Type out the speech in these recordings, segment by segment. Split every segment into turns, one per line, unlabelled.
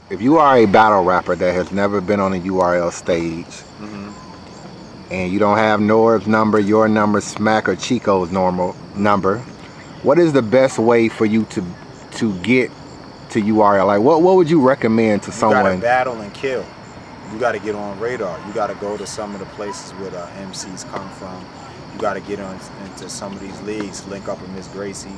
if you are a battle rapper that has never been on a URL stage, and you don't have Norb's number, your number, Smack, or Chico's normal number, what is the best way for you to get to URL? Like, what would you recommend to someone?
You gotta battle and kill. You gotta get on radar. You gotta go to some of the places where the MCs come from. You gotta get into some of these leagues. Link up with Miss Gracie.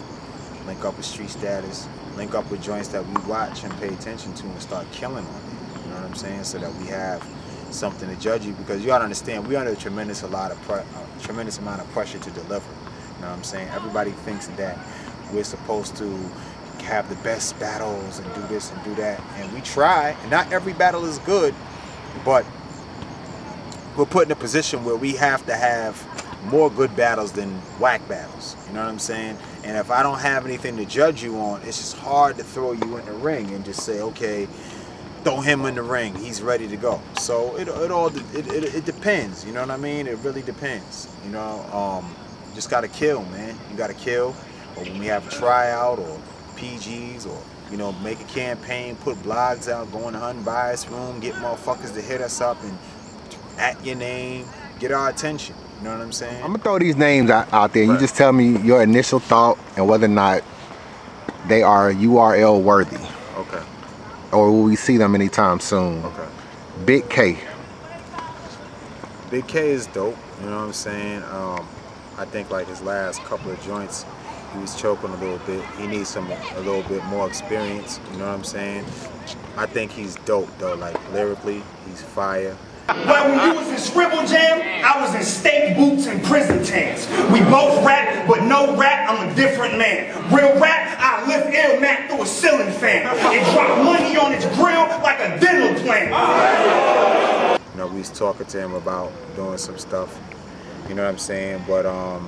Link up with Street Status. Link up with joints that we watch and pay attention to and start killing on it. You know what I'm saying? So that we have something to judge you, because you gotta understand we're under a tremendous amount of pressure to deliver. You know what I'm saying? Everybody thinks that we're supposed to have the best battles and do this and do that, and we try. And not every battle is good, but we're put in a position where we have to have more good battles than whack battles. You know what I'm saying? And if I don't have anything to judge you on, it's just hard to throw you in the ring and just say, okay, throw him in the ring, he's ready to go. So it depends, you know what I mean? It really depends, you know. Just gotta kill, man. You gotta kill. Or when we have a tryout or PGs, or you know, make a campaign, put blogs out, go in the unbiased room, get motherfuckers to hit us up and at your name, get our attention. You know what I'm saying?
I'm gonna throw these names out there.
Right.
You just tell me your initial thought and whether or not they are URL worthy.
Okay.
Or will we see them anytime soon?
Okay.
Bigg K.
Bigg K is dope. You know what I'm saying? I think like his last couple of joints, he was choking a little bit. He needs a little bit more experience. You know what I'm saying? I think he's dope though. Like lyrically, he's fire.
Well, when you was in Scribble Jam, I was in state boots and prison tents. We both rap, but no rap, I'm a different man. Real rap, I lift ill Mac through a ceiling fan and drop money on his grill like a dental plan.
You know, we was talking to him about doing some stuff. You know what I'm saying? But I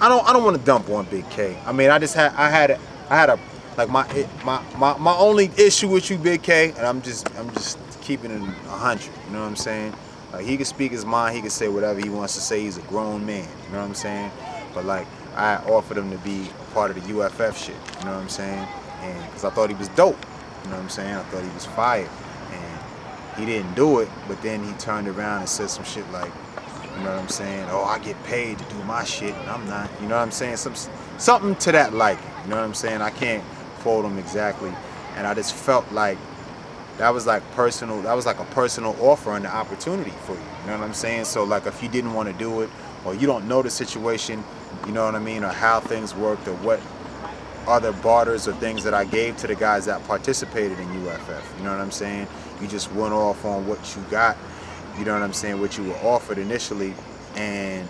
don't want to dump on Bigg K. I mean, I had a like my only issue with you, Bigg K, and I'm just keeping it 100. You know what I'm saying? Like, he can speak his mind, he can say whatever he wants to say. He's a grown man. You know what I'm saying? But like, I offered him to be part of the UFF shit. You know what I'm saying? And because I thought he was dope. You know what I'm saying? I thought he was fire. And he didn't do it. But then he turned around and said some shit like, you know what I'm saying? Oh, I get paid to do my shit, and I'm not. You know what I'm saying? Something to that like. You know what I'm saying? I can't quote him exactly. And I just felt like that was like personal. That was like a personal offer and the opportunity for you. You know what I'm saying? So like, if you didn't want to do it, or you don't know the situation, you know what I mean, or how things worked, or what other barters or things that I gave to the guys that participated in UFF. You know what I'm saying? You just went off on what you got. You know what I'm saying? What you were offered initially, and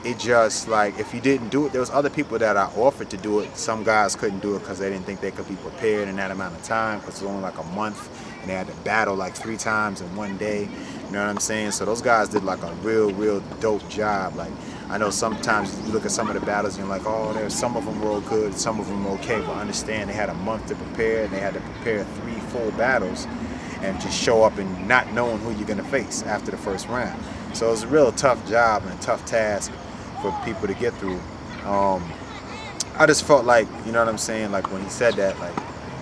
it just like, if you didn't do it, there was other people that I offered to do it. Some guys couldn't do it because they didn't think they could be prepared in that amount of time, because it was only like a month, and they had to battle like 3 times in one day. You know what I'm saying? So those guys did like a real dope job. Like, I know sometimes you look at some of the battles and you're like, oh, there's some of them were good, some of them were okay, but understand they had a month to prepare, and they had to prepare 3 full battles and just show up and not knowing who you're gonna face after the first round. So it was a real tough job and a tough task for people to get through. I just felt like, you know what I'm saying, like when he said that, like,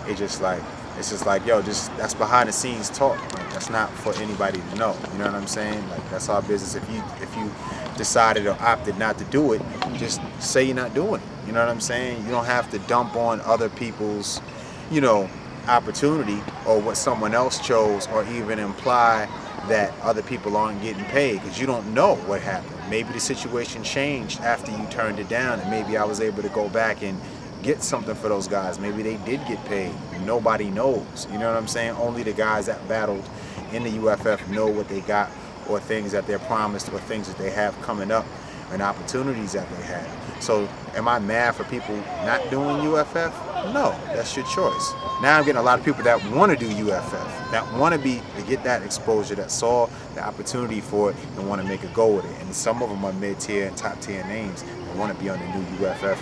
it's just like, yo, just, that's behind the scenes talk. Like, that's not for anybody to know. You know what I'm saying? Like, that's our business. If you decided or opted not to do it, just say you're not doing it. You know what I'm saying? You don't have to dump on other people's, you know, opportunity or what someone else chose, or even imply that other people aren't getting paid, because you don't know what happened. Maybe the situation changed after you turned it down, and maybe I was able to go back and get something for those guys. Maybe they did get paid. Nobody knows. You know what I'm saying? Only the guys that battled in the UFF know what they got, or things that they're promised, or things that they have coming up, and opportunities that they had. So am I mad for people not doing UFF? No, that's your choice. Now I'm getting a lot of people that want to do UFF, that want to get that exposure, that saw the opportunity for it and want to make a go with it. And some of them are mid-tier and top-tier names and want to be on the new UFF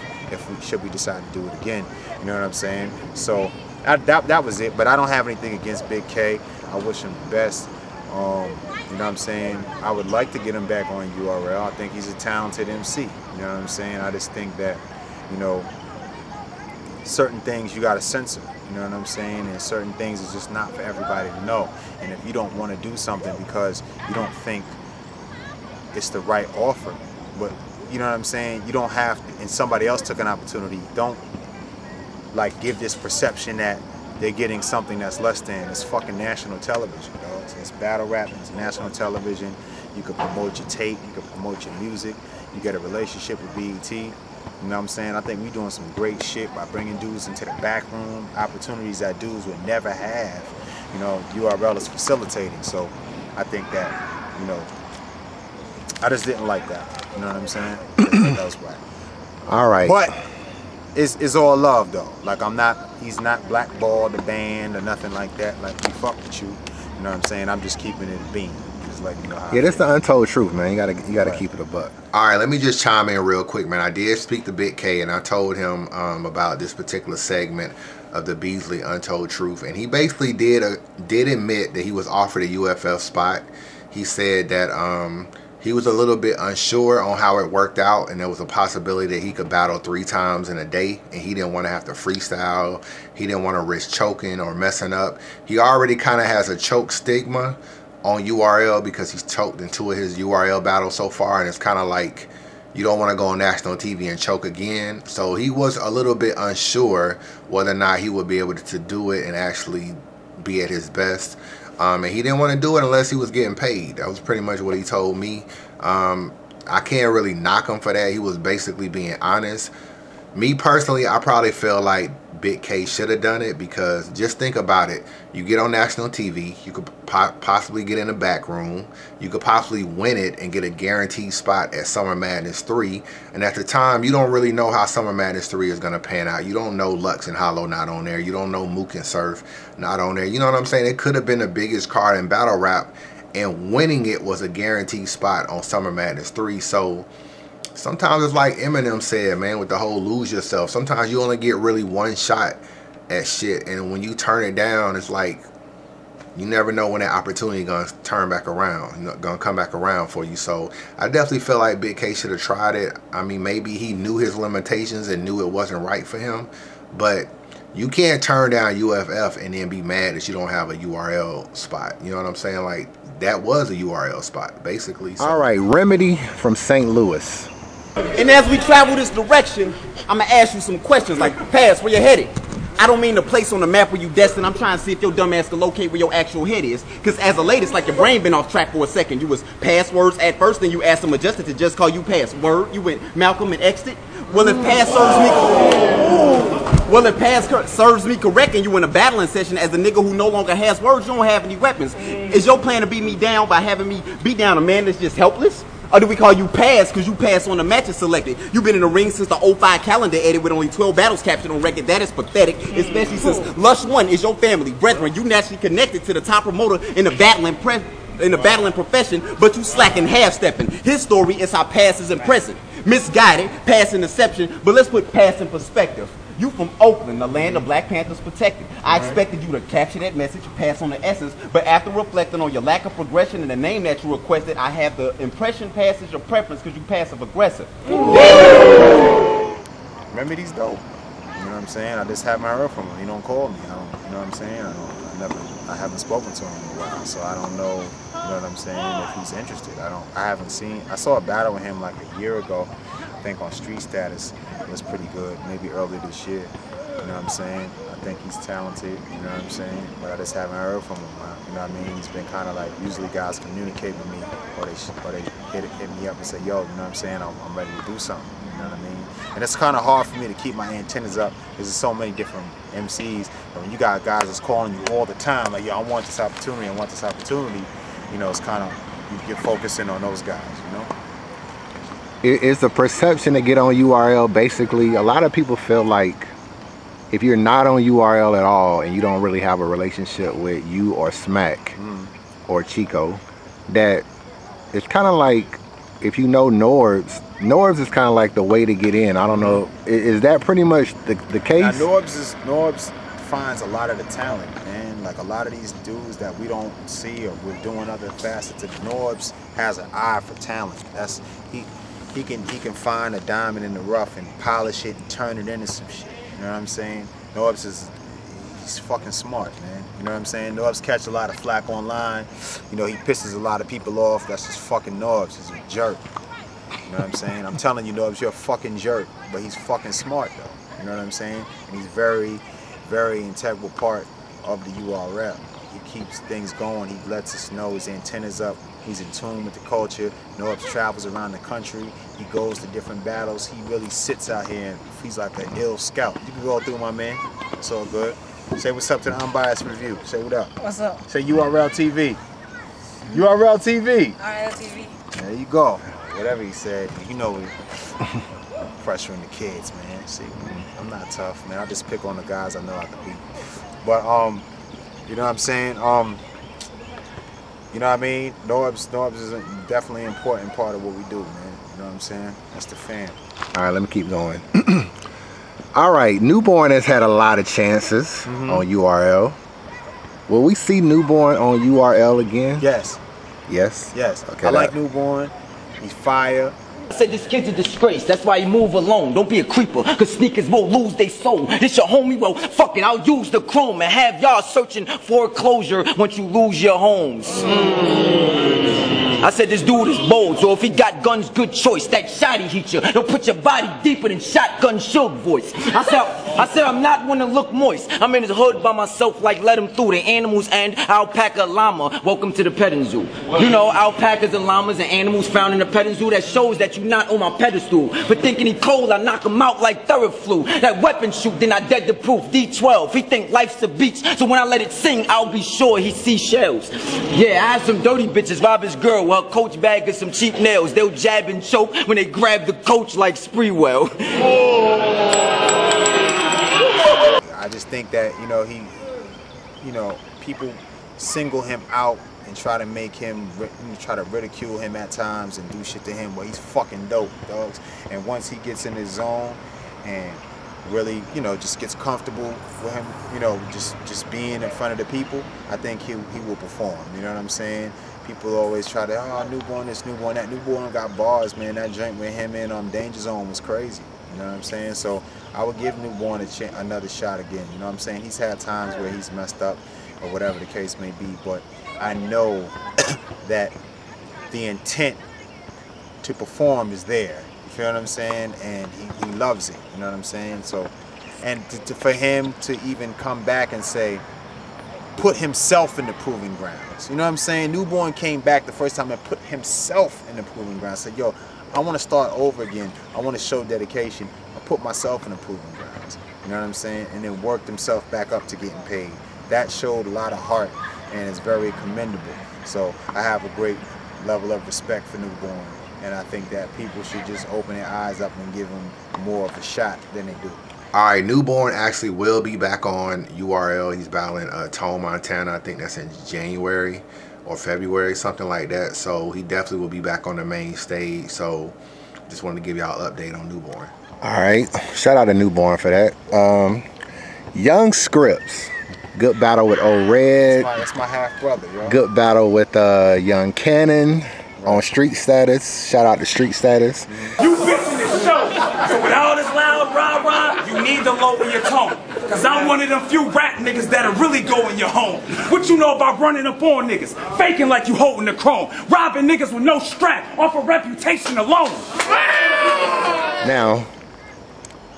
should we decide to do it again. You know what I'm saying? So that was it. But I don't have anything against Bigg K. I wish him the best. You know what I'm saying? I would like to get him back on URL. I think he's a talented MC. You know what I'm saying? I just think that, you know, certain things you gotta censor, you know what I'm saying? And certain things is just not for everybody to know. And if you don't want to do something because you don't think it's the right offer, but you know what I'm saying, you don't have to, and somebody else took an opportunity, don't like give this perception that they're getting something that's less than. It's fucking national television, dog. It's battle rap, it's national television. You can promote your tape, you can promote your music, you get a relationship with BET. You know what I'm saying? I think we're doing some great shit by bringing dudes into the back room, opportunities that dudes would never have. You know, URL is facilitating. So I think that, you know, I just didn't like that. You know what I'm saying? That was whack.
All right.
But it's all love though. Like he's not blackballed the band or nothing like that. Like we fuck with you. You know what I'm saying? I'm just keeping it a beam. Like, you know,
yeah, that's the untold truth, man. You gotta
right.
Keep it a buck. All right, let me just chime in real quick, man. I did speak to Big K, and I told him about this particular segment of the Beasley Untold Truth, and he basically did admit that he was offered a UFL spot. He said that he was a little bit unsure on how it worked out, and there was a possibility that he could battle 3 times in a day, and he didn't want to have to freestyle. He didn't want to risk choking or messing up. He already kind of has a choke stigma on URL because he's choked in 2 of his URL battles so far, and it's kind of like you don't want to go on national TV and choke again. So he was a little bit unsure whether or not he would be able to do it and actually be at his best. And he didn't want to do it unless he was getting paid. That was pretty much what he told me. I can't really knock him for that. He was basically being honest. Me personally, I probably feel like Big K should have done it, because just think about it. You get on national TV, you could possibly get in the back room, you could possibly win it and get a guaranteed spot at Summer Madness 3. And at the time, you don't really know how Summer Madness 3 is going to pan out. You don't know Lux and Hollow not on there. You don't know Mook and Surf not on there. You know what I'm saying? It could have been the biggest card in battle rap, and winning it was a guaranteed spot on Summer Madness 3. So sometimes it's like Eminem said, man, with the whole lose yourself. Sometimes you only get really one shot at shit, and when you turn it down, it's like you never know when that opportunity gonna turn back around, gonna come back around for you. So I definitely feel like Big K should have tried it. I mean, maybe he knew his limitations and knew it wasn't right for him, but you can't turn down UFF and then be mad that you don't have a URL spot. You know what I'm saying? Like, that was a URL spot, basically. So. All right, Remedy from St. Louis.
And as we travel this direction, I'm gonna ask you some questions like, Pass, where you headed? I don't mean the place on the map where you destined. I'm trying to see if your dumb ass can locate where your actual head is. Because as a lady, it's like your brain been off track for a second. You was passwords at first, then you asked them adjusted to just call you Password. You went Malcolm and X'd it. Well, if Pass serves me correct, and you in a battling session as a nigga who no longer has words, you don't have any weapons. Is your plan to beat me down by having me beat down a man that's just helpless? Or do we call you Pass because you pass on the matches selected? You've been in the ring since the 05 calendar edit with only 12 battles captured on record. That is pathetic, especially since Lush 1 is your family. Brethren, you naturally connected to the top promoter in the battling profession, but you slacking half-stepping. His story is how Pass is impressive. Misguided, Pass in deception, but let's put Pass in perspective. You from Oakland, the land of Black Panthers protected. I expected you to capture that message, pass on the essence, but after reflecting on your lack of progression and the name that you requested, I have the impression Pass is your preference because you passive aggressive.
Remedy's dope. You know what I'm saying? I just haven't heard from him. He don't call me. You know what I'm saying? I haven't spoken to him in a while, so I don't know. You know what I'm saying? If he's interested, I saw a battle with him like a year ago. I think on Street Status. It was pretty good, maybe early this year. You know what I'm saying? I think he's talented, you know what I'm saying? But I just haven't heard from him, you know what I mean? He's been kind of like, usually guys communicate with me, or they hit me up and say, yo, you know what I'm saying? I'm ready to do something, you know what I mean? And it's kind of hard for me to keep my antennas up because there's so many different MCs. But when you got guys that's calling you all the time, like, yo, I want this opportunity, you know, it's kind of, you're focusing on those guys, you know?
It's a perception to get on URL. Basically, a lot of people feel like if you're not on URL at all and you don't really have a relationship with you or Smack or Chico, that it's kind of like, if you know Norbs is kind of like the way to get in. I don't know, is that pretty much the case?
Now, Norbs finds a lot of the talent, man. Like a lot of these dudes that we don't see or we're doing other facets of. Norbs has an eye for talent. He can find a diamond in the rough and polish it and turn it into some shit. You know what I'm saying? Norbs he's fucking smart, man. You know what I'm saying? Norbs catch a lot of flack online. You know, he pisses a lot of people off. That's just fucking Norbs. He's a jerk. You know what I'm saying? I'm telling you, Norbs, you're a fucking jerk. But he's fucking smart, though. You know what I'm saying? And he's very, very integral part of the URL. He keeps things going. He lets us know his antennas up. He's in tune with the culture. Norbs travels around the country. He goes to different battles. He really sits out here and he's like an ill scout. You can go through, my man. It's all good. Say what's up to the Unbiased Review. Say what up.
What's up?
Say URL TV. URL TV.
URL TV.
There you go. Whatever he said, you know, pressuring the kids, man. See, I'm not tough, man. I just pick on the guys I know I can beat. But you know what I'm saying? You know what I mean? Norbs is definitely an important part of what we do, man. You know what I'm saying? That's the fam.
All right, let me keep going. All right, Nuborn has had a lot of chances on URL. Will we see Nuborn on URL again?
Yes.
Yes?
Yes.
Okay,
I like Nuborn. He's fire.
I said this kid's a disgrace, that's why you move alone. Don't be a creeper, cause sneakers will lose they soul. This your homie, well, fuck it, I'll use the chrome and have y'all searching for closure once you lose your homes. I said this dude is bold, so if he got guns, good choice. That shotty hit you, don't put your body deeper than shotgun Suge voice. I said I'm not one to look moist. I'm in his hood by myself like let him through. The animals and alpaca llama, welcome to the petting zoo. You know, alpacas and llamas and animals found in the petting zoo, that shows that you not on my pedestal. But thinking he cold, I knock him out like thorough flu. That weapon shoot, then I dead the proof. D12, he think life's a beach, so when I let it sing, I'll be sure he see shells. Yeah, I had some dirty bitches rob his girl while coach bag of some cheap nails. They'll jab and choke when they grab the coach like Spreewell.
I just think that, you know, people single him out and try to make him, try to ridicule him at times and do shit to him, but he's fucking dope, dogs. And once he gets in his zone and really, you know, just gets comfortable with him, you know, just being in front of the people, I think he will perform. You know what I'm saying? People always try to, oh, Nuborn this, Nuborn that. Nuborn got bars, man. That joint with him in Danger Zone was crazy. You know what I'm saying? So I would give Nuborn another shot again. You know what I'm saying? He's had times where he's messed up or whatever the case may be, but I know that the intent to perform is there. You feel what I'm saying? And he loves it. You know what I'm saying? So, and for him to even come back and say, put himself in the proving grounds. You know what I'm saying? Nuborn came back the first time and put himself in the proving grounds. Said, yo, I want to start over again. I want to show dedication. I put myself in the proving grounds. You know what I'm saying? And then worked himself back up to getting paid. That showed a lot of heart and is very commendable. So I have a great level of respect for Nuborn. And I think that people should just open their eyes up and give him more of a shot than they do.
All right, Nuborn actually will be back on URL. He's battling Tone, Montana. I think that's in January or February, something like that. So he definitely will be back on the main stage. So just wanted to give y'all an update on Nuborn. All right, shout out to Nuborn for that. Y.Scripts, good battle with Old Red.
That's my half brother, yo.
Good battle with Young Cannon on Street Status. Shout out to Street Status.
You bitching this show, so with all this loud rah-rah, you need to lower your tone. Cause I'm one of them few rap niggas that'll really go in your home. What you know about running up on niggas, faking like you holding the chrome, robbing niggas with no strap, off of reputation alone.
Now,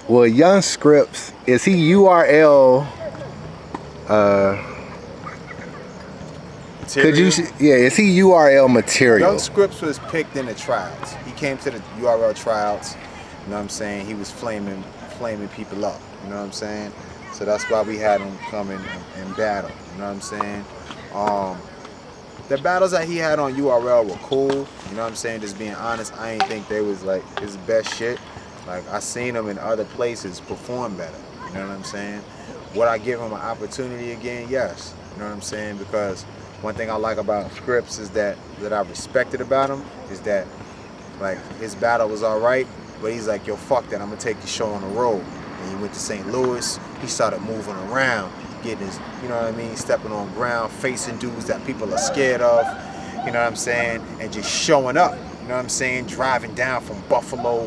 well, Y.Scripts, is he URL could you, yeah, is he URL material?
Y.Scripts was picked in the tryouts. He came to the URL tryouts, you know what I'm saying? He was flaming people up, you know what I'm saying? So that's why we had him come in and battle, you know what I'm saying? The battles that he had on URL were cool, you know what I'm saying? Just being honest, I ain't think they was like his best shit. Like, I seen him in other places perform better, you know what I'm saying? Would I give him an opportunity again? Yes, you know what I'm saying? Because one thing I like about Scripts is that I respected about him is that, like, his battle was all right, but he's like, yo, fuck that, I'm gonna take the show on the road. And he went to St. Louis, he started moving around, getting his, you know what I mean, stepping on ground, facing dudes that people are scared of, you know what I'm saying, and just showing up, you know what I'm saying, driving down from Buffalo,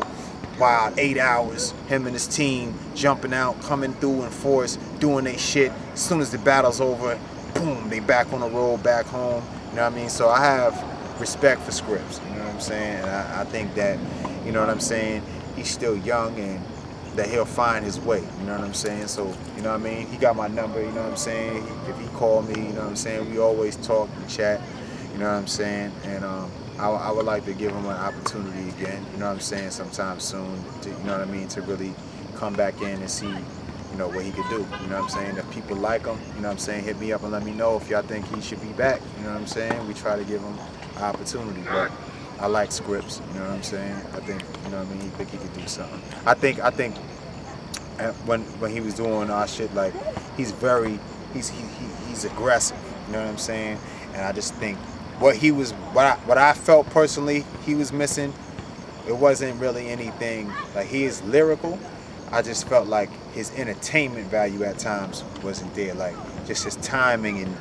wild 8 hours, him and his team jumping out, coming through in force, doing their shit. As soon as the battle's over, boom, they back on the road, back home. You know what I mean? So I have respect for Scripts, you know what I'm saying? And I think that, you know what I'm saying, he's still young and that he'll find his way, you know what I'm saying? So, you know what I mean? He got my number, you know what I'm saying? If he called me, you know what I'm saying? We always talk and chat, you know what I'm saying? And I would like to give him an opportunity again, you know what I'm saying, sometime soon, to, you know what I mean, to really come back in and see, you know, what he could do, you know what I'm saying? If people like him, you know what I'm saying, hit me up and let me know if y'all think he should be back, you know what I'm saying? We try to give him an opportunity, but I like Scripts, you know what I'm saying? I think, you know what I mean, he think he could do something. I think when he was doing our shit, like, he's aggressive, you know what I'm saying? And I just think what I felt personally he was missing, it wasn't really anything, like, he is lyrical. I just felt like his entertainment value at times wasn't there, like just his timing and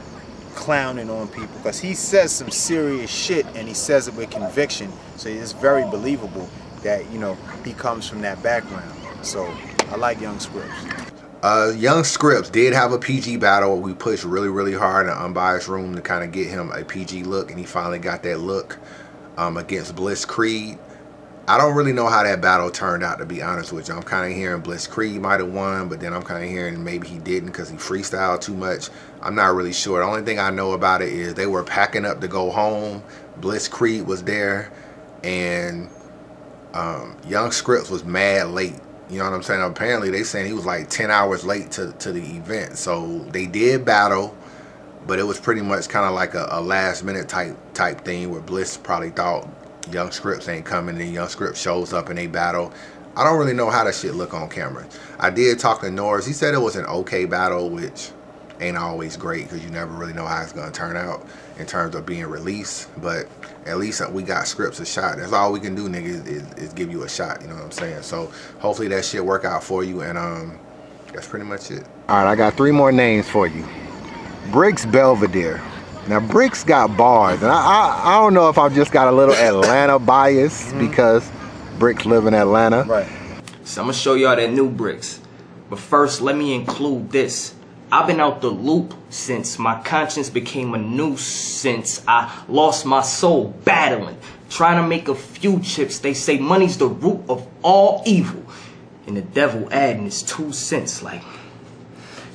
clowning on people, because he says some serious shit and he says it with conviction, so it's very believable that, you know, he comes from that background. So I like Y.Scripts.
Y.Scripts did have a PG battle. We pushed really hard in an unbiased room to kind of get him a PG look, and he finally got that look against Bliss Creed. I don't really know how that battle turned out, to be honest with you. I'm kind of hearing Bliss Creed might have won, but then I'm kind of hearing maybe he didn't because he freestyled too much. I'm not really sure. The only thing I know about it is they were packing up to go home. Bliss Creed was there, and Y.Scripts was mad late. You know what I'm saying? Apparently they saying he was like 10 hours late to the event. So they did battle, but it was pretty much kind of like a last minute type thing where Bliss probably thought Y.Scripts ain't coming, and Y.Scripts shows up and they battle. I don't really know how that shit look on camera. I did talk to Norris. He said it was an okay battle, which ain't always great because you never really know how it's gonna turn out in terms of being released. But at least we got Scripts a shot. That's all we can do, nigga, is give you a shot. You know what I'm saying? So hopefully that shit work out for you, and that's pretty much it.
All right, I got 3 more names for you. Bricks Belvedere. Now Bricks got bars, and I don't know if I've just got a little Atlanta bias because Bricks live in Atlanta.
Right.
So I'm gonna show y'all that new Bricks. But first, let me include this. I've been out the loop since my conscience became a nuisance. I lost my soul battling, trying to make a few chips. They say money's the root of all evil, and the devil adding his 2 cents like,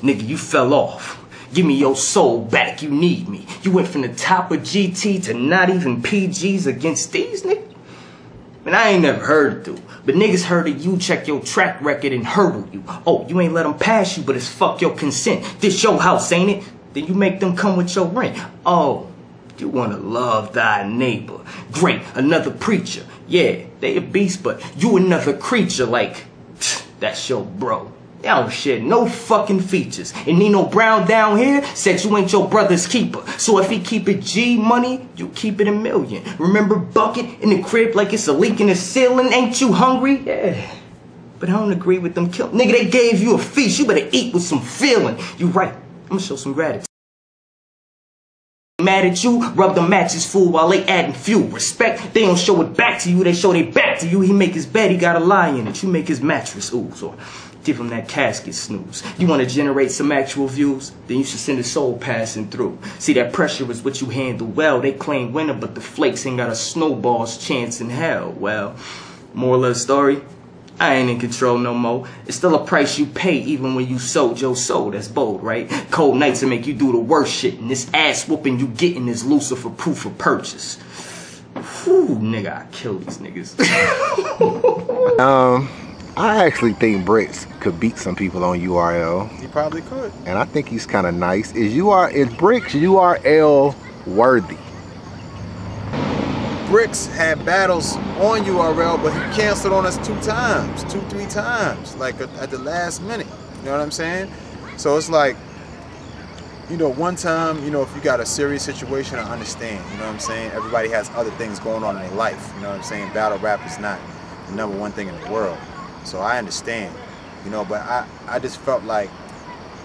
nigga, you fell off. Give me your soul back, you need me. You went from the top of GT to not even PGs against these niggas? Man, I ain't never heard it dude. But niggas heard of you, check your track record and hurdle you. Oh, you ain't let them pass you, but it's fuck your consent. This your house, ain't it? Then you make them come with your rent. Oh, you wanna love thy neighbor. Great, another preacher. Yeah, they a beast, but you another creature like, that's your bro. Y'all don't share no fucking features. And Nino Brown down here said you ain't your brother's keeper. So if he keep it G money, you keep it a million. Remember Bucket in the crib like it's a leak in the ceiling? Ain't you hungry? Yeah. But I don't agree with them kill. Nigga, they gave you a feast. You better eat with some feeling. You right. I'm gonna show some gratitude. Mad at you, rub the matches fool while they adding fuel. Respect, they don't show it back to you, they show they back to you. He make his bed, he got a lie in it. You make his mattress ooze or give him that casket snooze. You want to generate some actual views? Then you should send a soul passing through. See, that pressure is what you handle well. They claim winner, but the flakes ain't got a snowball's chance in hell. Well, moral of the story, I ain't in control no more. It's still a price you pay even when you sold your soul. That's bold, right? Cold nights to make you do the worst shit, and this ass whooping you getting is Lucifer proof of purchase. Whew, nigga, I kill these niggas.
I actually think Bricks could beat some people on URL.
He probably could.
And I think he's kind of nice. Is Bricks URL worthy?
Bricks had battles on URL, but he canceled on us 2 times, 3 times, like at the last minute. You know what I'm saying? So it's like, you know, one time, you know, if you got a serious situation, I understand. You know what I'm saying? Everybody has other things going on in their life. You know what I'm saying? Battle rap is not the #1 thing in the world. So I understand, you know, but I just felt like,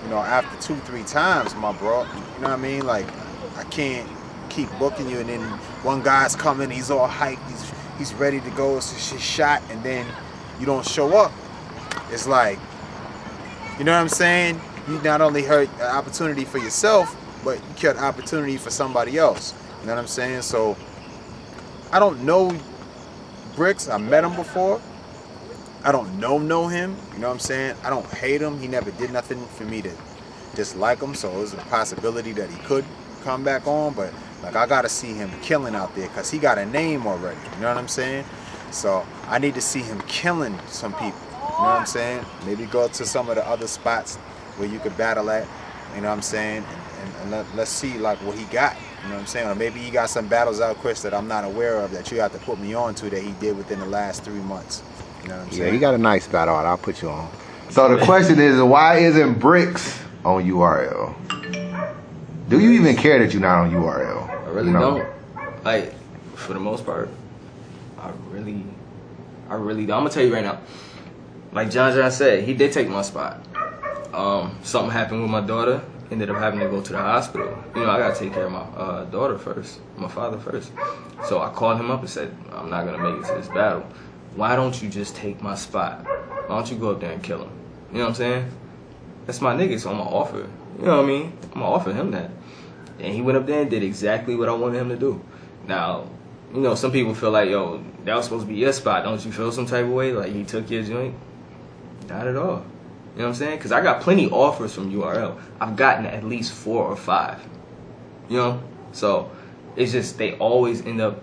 you know, after 2-3 times, my bro, you know what I mean? Like, I can't keep booking you, and then one guy's coming, he's all hyped, he's ready to go, it's his shot, and then you don't show up, it's like, you know what I'm saying? You not only hurt an opportunity for yourself, but you killed an opportunity for somebody else. You know what I'm saying? So I don't know Bricks. I met him before. I don't know him. You know what I'm saying? I don't hate him. He never did nothing for me to dislike him. So there's a possibility that he could come back on. But like, I gotta see him killing out there because he got a name already. You know what I'm saying? So I need to see him killing some people. You know what I'm saying? Maybe go to some of the other spots where you could battle at. You know what I'm saying? And let's see like what he got. You know what I'm saying? Or maybe he got some battles out, Chris, that I'm not aware of that you have to put me on to that he did within the last 3 months. You know what I'm saying?
Yeah, he got a nice battle out. I'll put you on. So the question is, why isn't Bricks on URL? Do you even care that you're not on URL?
I really don't. Like, for the most part, I really don't. I'm gonna tell you right now. Like John said, he did take my spot. Something happened with my daughter. Ended up having to go to the hospital. You know, I gotta take care of my daughter first, my father first. So I called him up and said, I'm not gonna make it to this battle. Why don't you just take my spot? Why don't you go up there and kill him? You know what I'm saying? That's my nigga, so I'm gonna offer. You know what I mean? I'm gonna offer him that. And he went up there and did exactly what I wanted him to do. Now, you know, some people feel like, yo, that was supposed to be your spot. Don't you feel some type of way? Like he took your joint? Not at all. You know what I'm saying? Because I got plenty offers from URL. I've gotten at least 4 or 5. You know? So it's just they always end up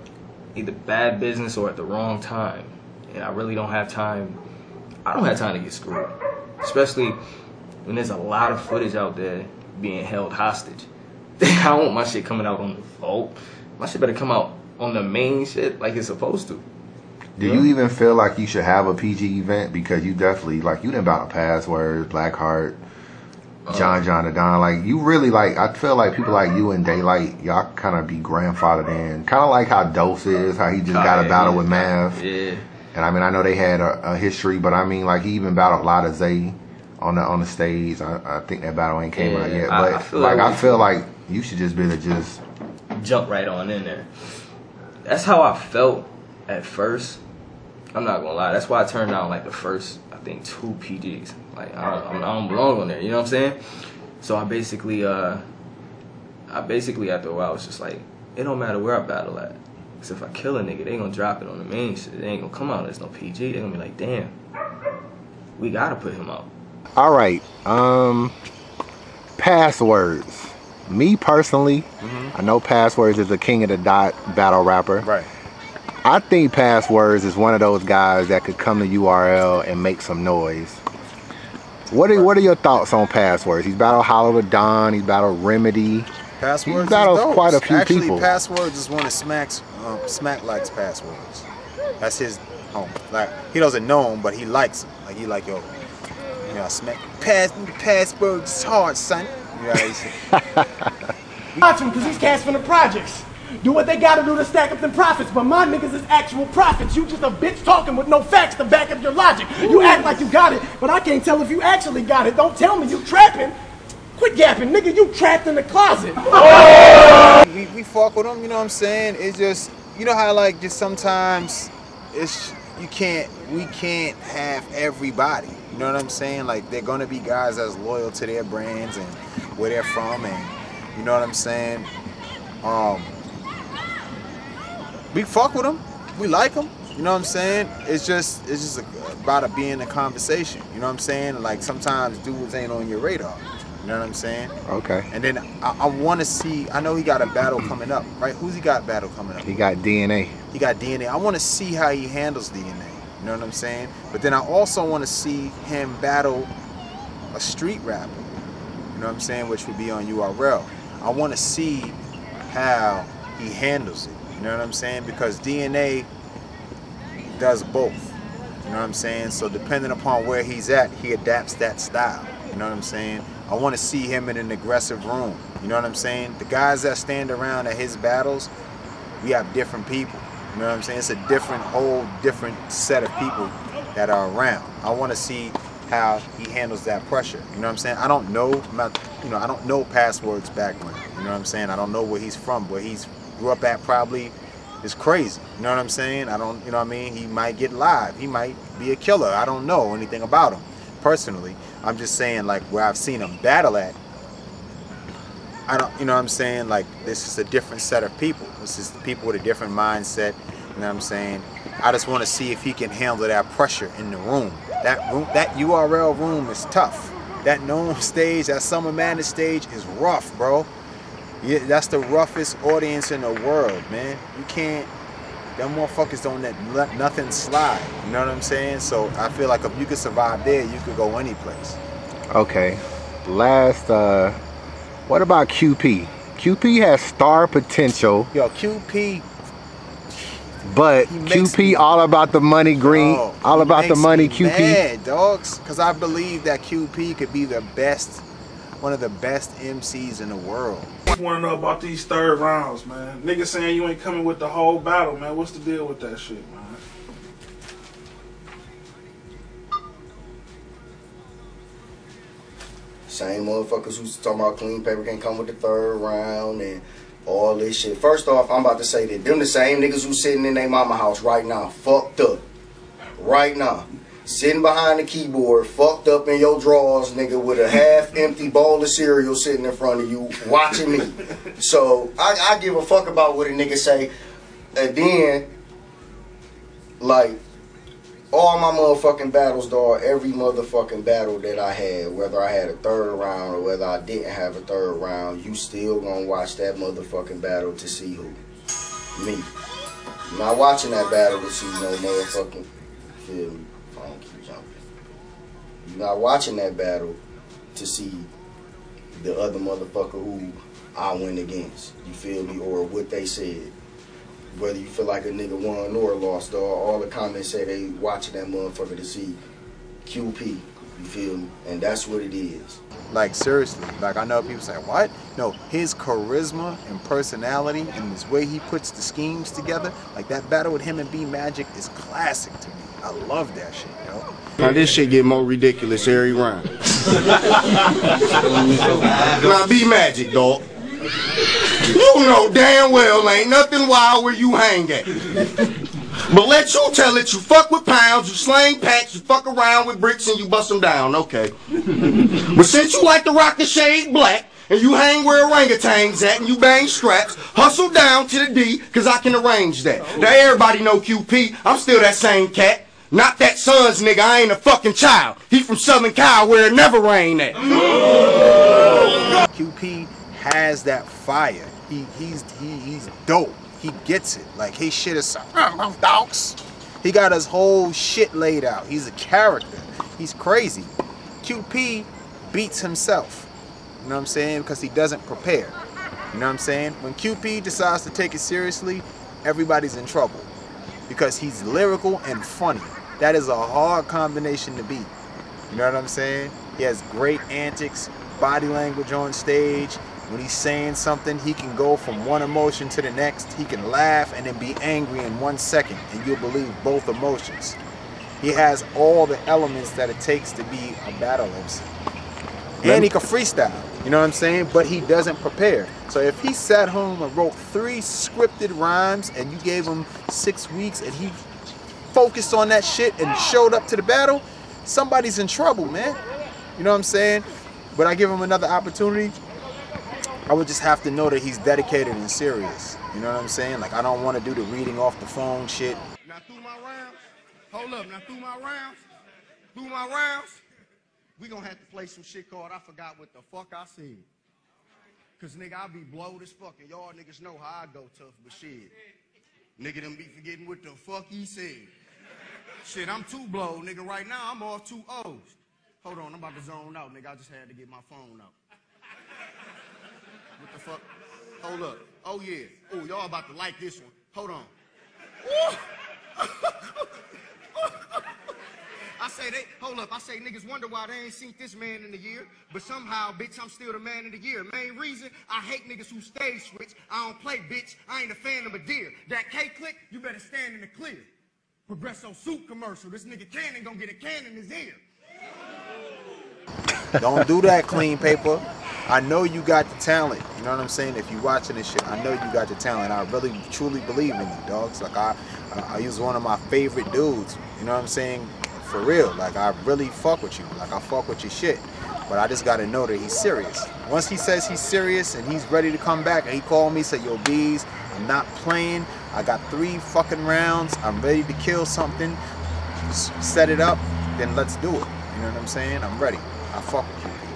either bad business or at the wrong time. And I really don't have time. I don't have time to get screwed. Especially when there's a lot of footage out there being held hostage. I don't want my shit coming out on the vault. My shit better come out on the main shit like it's supposed to.
Do you even feel like you should have a PG event? Because you definitely, like, you done battle Passwords, Blackheart, John the Don. Like, you really, like, I feel like people like you and Daylight, y'all kind of be grandfathered in. Kind of like how Dose is, how he just got a battle with Mav.
Yeah.
And I mean, I know they had a history, but I mean, like, he even battled Lotta Zay on the stage. I think that battle ain't came out yet. But, I feel like you should just be able to just
jump right on in there. That's how I felt at first. I'm not gonna lie. That's why I turned down like the first, I think, 2 PGs. Like I don't belong on there. You know what I'm saying? So I basically after a while was just like, it don't matter where I battle at. Cause if I kill a nigga, they gonna drop it on the main shit. They ain't gonna come out as no PG. They gonna be like, damn, we gotta put him out.
All right. Passwords. Me personally, I know Passwords is the king of the dot battle rapper.
Right.
I think Passwords is one of those guys that could come to URL and make some noise. What are your thoughts on Passwords? He's battled Hollow the Don. He's battled Remedy.
Passwords.
He's battled quite a few people.
Actually, Passwords is one of Smack's. Smack likes Passwords. That's his home. Like, he doesn't know him, but he likes him. Like, he like, yo, you know, Smack. Passwords is hard, son. You know what he said?
Watch him, because he's casting the projects. Do what they gotta do to stack up them profits, but my niggas is actual profits. You just a bitch talking with no facts to back up your logic. You act like you got it, but I can't tell if you actually got it. Don't tell me you trapping. Quit yapping, nigga, you trapped in the closet.
We fuck with them, you know what I'm saying? It's just, you know how like just sometimes it's, we can't have everybody. You know what I'm saying? Like, they're gonna be guys that's loyal to their brands and where they're from, and you know what I'm saying? We fuck with them. We like them. You know what I'm saying? It's just about it being a conversation. You know what I'm saying? Like, sometimes dudes ain't on your radar. You know what I'm saying? Okay. And then I want to see, I know he got a battle coming up, right? Who's he got battle coming up?
He got DNA.
He got DNA. I want to see how he handles DNA. You know what I'm saying? But then I also want to see him battle a street rapper. You know what I'm saying? Which would be on URL. I want to see how he handles it. You know what I'm saying? Because DNA does both. You know what I'm saying? So depending upon where he's at, he adapts that style. You know what I'm saying? I want to see him in an aggressive room. You know what I'm saying? The guys that stand around at his battles, we have different people. You know what I'm saying? It's a whole different set of people that are around. I want to see how he handles that pressure. You know what I'm saying? I don't know I don't know Password's background. You know what I'm saying? I don't know where he's from, where he's grew up at probably. is crazy. You know what I'm saying? I don't, you know what I mean? He might get live. He might be a killer. I don't know anything about him personally. I'm just saying, like, where I've seen him battle at, I don't, you know what I'm saying? Like, this is a different set of people. This is people with a different mindset. You know what I'm saying? I just want to see if he can handle that pressure in the room. That URL room is tough. That Gnome stage, that Summer Madness stage is rough, bro. Yeah, that's the roughest audience in the world, man. You can't, them motherfuckers don't let nothing slide. You know what I'm saying? So I feel like if you could survive there, you could go any place.
Okay. Last, what about QP? QP has star potential.
Yo, QP.
But QP all about the money, green.
Oh,
all about the money, QP.
Mad, dogs. Because I believe that QP could be the best, one of the best MCs in the world.
I want to know about these third rounds, man. Niggas saying you ain't coming with the whole battle, man. What's the deal with that shit, man?
Same motherfuckers who's talking about clean paper can't come with the third round and all this shit. First off, I'm about to say that them the same niggas who's sitting in their mama house right now, fucked up. Right now. Sitting behind the keyboard, fucked up in your drawers, nigga, with a half-empty bowl of cereal sitting in front of you, watching me. So, I give a fuck about what a nigga say. And then, like, all my motherfucking battles, dog, every motherfucking battle that I had, whether I had a third round or whether I didn't have a third round, you still gonna watch that motherfucking battle to see who? Me. I'm not watching that battle to see no motherfucking, feel me? Phone keep jumping. You're not watching that battle to see the other motherfucker who I went against. You feel me? Or what they said. Whether you feel like a nigga won or lost, dog, all the comments say they watching that motherfucker to see QP. You feel me? And that's what it is.
Like, seriously, like, I know people say, what? No, his charisma and personality and his way he puts the schemes together, like that battle with him and B Magic is classic to me. I love that shit, yo.
Now this shit get more ridiculous every round. Now B Magic, dog. You know damn well ain't nothing wild where you hang at. But let you tell it, you fuck with pounds, you slang packs, you fuck around with bricks and you bust them down, okay. But since you like to rock the shade black, and you hang where orangutans at, and you bang straps, hustle down to the D, cause I can arrange that. Now everybody know QP, I'm still that same cat. Not that son's nigga, I ain't a fucking child. He from Southern Cal where it never rain at.
QP has that fire. He's dope. He gets it. Like, his shit is dogs. He got his whole shit laid out. He's a character. He's crazy. QP beats himself. You know what I'm saying? Because he doesn't prepare. You know what I'm saying? When QP decides to take it seriously, everybody's in trouble. Because he's lyrical and funny. That is a hard combination to beat. You know what I'm saying? He has great antics, body language on stage. When he's saying something, he can go from one emotion to the next. He can laugh and then be angry in 1 second, and you'll believe both emotions. He has all the elements that it takes to be a battle MC. And he can freestyle, you know what I'm saying? But he doesn't prepare. So if he sat home and wrote 3 scripted rhymes and you gave him 6 weeks and he focused on that shit and showed up to the battle, somebody's in trouble, man. You know what I'm saying? But I give him another opportunity, I would just have to know that he's dedicated and serious. You know what I'm saying? Like, I don't want to do the reading off the phone shit.
Now through my rounds, hold up, now through my rounds, we gonna have to play some shit called I Forgot What the Fuck I Said. Cause nigga, I be blowed as fuck, and y'all niggas know how I go tough, but shit. Nigga them be forgetting what the fuck he said. Shit, I'm too blowed, nigga. Right now, I'm off 2 O's. Hold on, I'm about to zone out, nigga. I just had to get my phone out. What the fuck? Hold up. Oh, yeah. Oh, y'all about to like this one. Hold on. I say hold up. I say niggas wonder why they ain't seen this man in a year. But somehow, bitch, I'm still the man of the year. Main reason, I hate niggas who stage switch. I don't play, bitch. I ain't a fan of a deer. That K-click, you better stand in the clear. Progresso soup commercial. This nigga Cannon gonna get a can in his ear.
Don't do that, clean paper. I know you got the talent. You know what I'm saying? If you watching this shit, I know you got the talent. I really, truly believe in you, dogs. Like I was one of my favorite dudes. You know what I'm saying? For real. Like I really fuck with you. Like I fuck with your shit. But I just gotta know that he's serious. Once he says he's serious and he's ready to come back, and he called me, said, yo, Bees, I'm not playing. I got 3 fucking rounds. I'm ready to kill something. Just set it up, then let's do it. You know what I'm saying? I'm ready. I fuck with you.